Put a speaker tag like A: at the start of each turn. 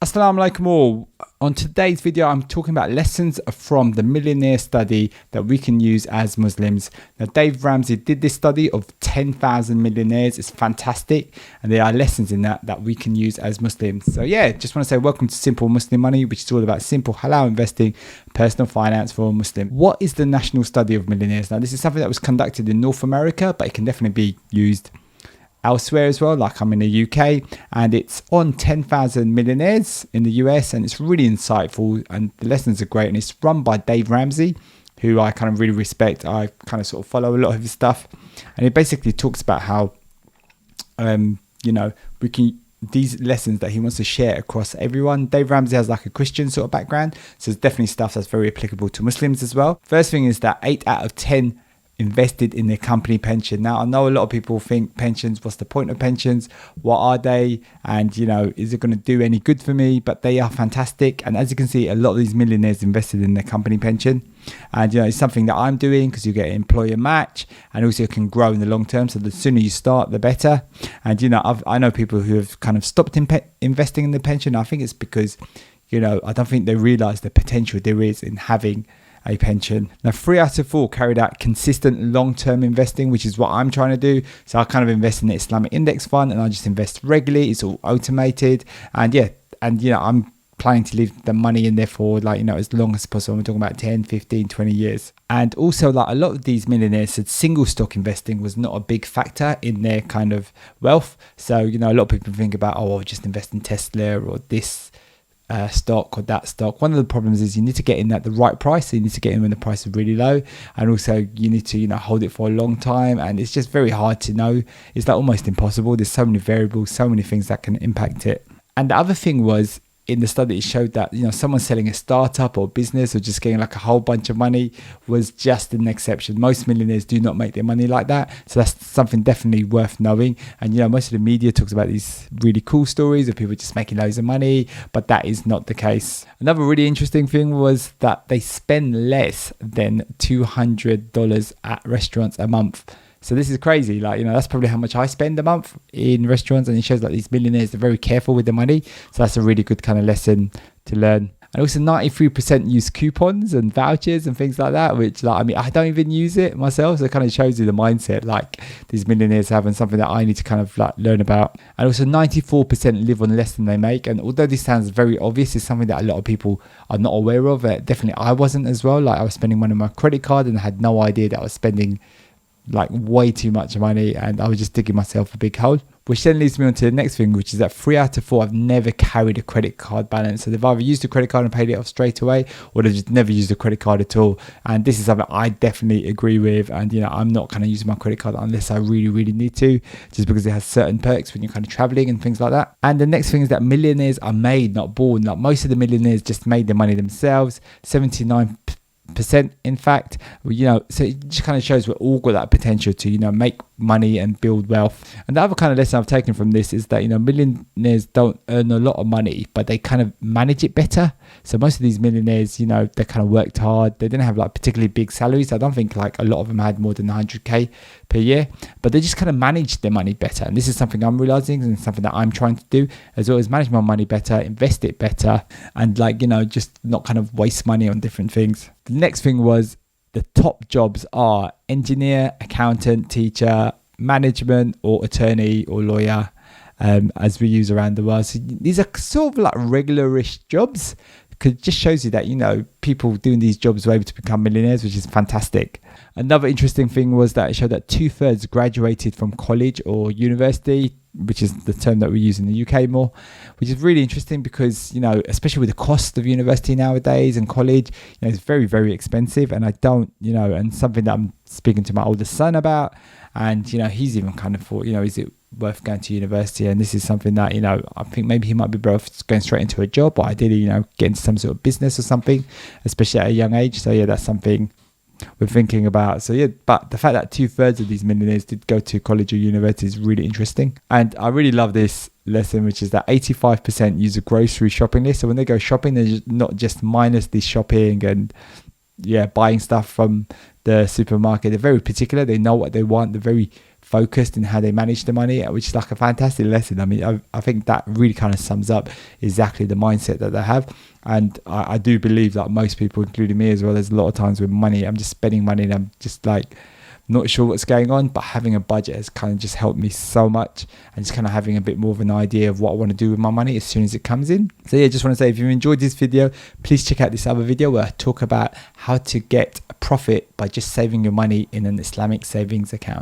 A: Assalamu alaikum all. On today's video, I'm talking about lessons from the Millionaire study that we can use as Muslims. Now, Dave Ramsey did this study of 10,000 millionaires. It's fantastic. And there are lessons in that we can use as Muslims. So yeah, just want to say welcome to Simple Muslim Money, which is all about simple halal investing, personal finance for a Muslim. What is the national study of millionaires? Now, this is something that was conducted in North America, but it can definitely be used elsewhere as well, like I'm in the UK, and it's on 10,000 millionaires in the US, and it's really insightful and the lessons are great, and it's run by Dave Ramsey, who I kind of really respect. I kind of sort of follow a lot of his stuff, and it basically talks about how we can these lessons that he wants to share across everyone. Dave Ramsey has like a Christian sort of background, so it's definitely stuff that's very applicable to Muslims as well. First thing is that 8 out of 10 invested in their company pension. Now, I know a lot of people think pensions, what's the point of pensions? What are they? And, is it going to do any good for me? But they are fantastic. And as you can see, a lot of these millionaires invested in their company pension. And, it's something that I'm doing because you get an employer match and also it can grow in the long term. So the sooner you start, the better. And, I know people who have kind of stopped investing in the pension. I think it's because, I don't think they realize the potential there is in having a pension. Now, 3 out of 4 carried out consistent long-term investing, which is what I'm trying to do. So I kind of invest in the Islamic index fund and I just invest regularly. It's all automated. And I'm planning to leave the money in there for as long as possible. I'm talking about 10, 15, 20 years. And also a lot of these millionaires said single stock investing was not a big factor in their kind of wealth. So, a lot of people think about, I'll just invest in Tesla or this stock or that stock. One of the problems is you need to get in at the right price. So you need to get in when the price is really low, and also you need to hold it for a long time, and it's just very hard to know. It's almost impossible. There's so many variables, so many things that can impact it. And the other thing was, in the study, it showed that someone selling a startup or business or just getting a whole bunch of money was just an exception. Most millionaires do not make their money like that, so that's something definitely worth knowing. And most of the media talks about these really cool stories of people just making loads of money, but that is not the case. Another really interesting thing was that they spend less than $200 at restaurants a month. So this is crazy. That's probably how much I spend a month in restaurants. And it shows these millionaires are very careful with the money. So that's a really good kind of lesson to learn. And also 93% use coupons and vouchers and things like that, which I don't even use it myself. So it kind of shows you the mindset these millionaires have, and something that I need to kind of learn about. And also 94% live on less than they make. And although this sounds very obvious, it's something that a lot of people are not aware of. Definitely I wasn't as well. I was spending money on my credit card and I had no idea that I was spending way too much money, and I was just digging myself a big hole. Which then leads me on to the next thing, which is that 3 out of 4 have never carried a credit card balance. So they've either used a credit card and paid it off straight away, or they've just never used a credit card at all. And this is something I definitely agree with. And I'm not kind of using my credit card unless I really, really need to, just because it has certain perks when you're kind of traveling and things like that. And the next thing is that millionaires are made, not born. Most of the millionaires just made their money themselves. 79% in fact, so it just kind of shows we've all got that potential to make money and build wealth. And the other kind of lesson I've taken from this is that millionaires don't earn a lot of money, but they kind of manage it better. So most of these millionaires, they kind of worked hard. They didn't have particularly big salaries. I don't think a lot of them had more than 100k per year, but they just kind of managed their money better. And this is something I'm realizing and something that I'm trying to do as well, as manage my money better, invest it better, and just not kind of waste money on different things. The next thing was the top jobs are engineer, accountant, teacher, management, or attorney or lawyer, as we use around the world. So these are sort of regular-ish jobs, because it just shows you that, people doing these jobs were able to become millionaires, which is fantastic. Another interesting thing was that it showed that 2/3 graduated from college or university, which is the term that we use in the UK more, which is really interesting because, especially with the cost of university nowadays and college, it's very, very expensive. And I don't, and something that I'm speaking to my oldest son about, and, he's even kind of thought, is it worth going to university? And this is something that, I think maybe he might be better off going straight into a job, or ideally, get into some sort of business or something, especially at a young age. So yeah, that's something we're thinking about. So yeah, but the fact that 2/3 of these millionaires did go to college or university is really interesting. And I really love this lesson, which is that 85% use a grocery shopping list. So when they go shopping, they're not just mindlessly shopping and buying stuff from the supermarket. They're very particular. They know what they want. They're very focused in how they manage the money, which is like a fantastic lesson. I mean, I think that really kind of sums up exactly the mindset that they have. And I do believe that most people, including me as well, there's a lot of times with money, I'm just spending money and I'm just like not sure what's going on, but having a budget has kind of just helped me so much, and just kind of having a bit more of an idea of what I want to do with my money as soon as it comes in. So yeah, just want to say, if you enjoyed this video, please check out this other video where I talk about how to get a profit by just saving your money in an Islamic savings account.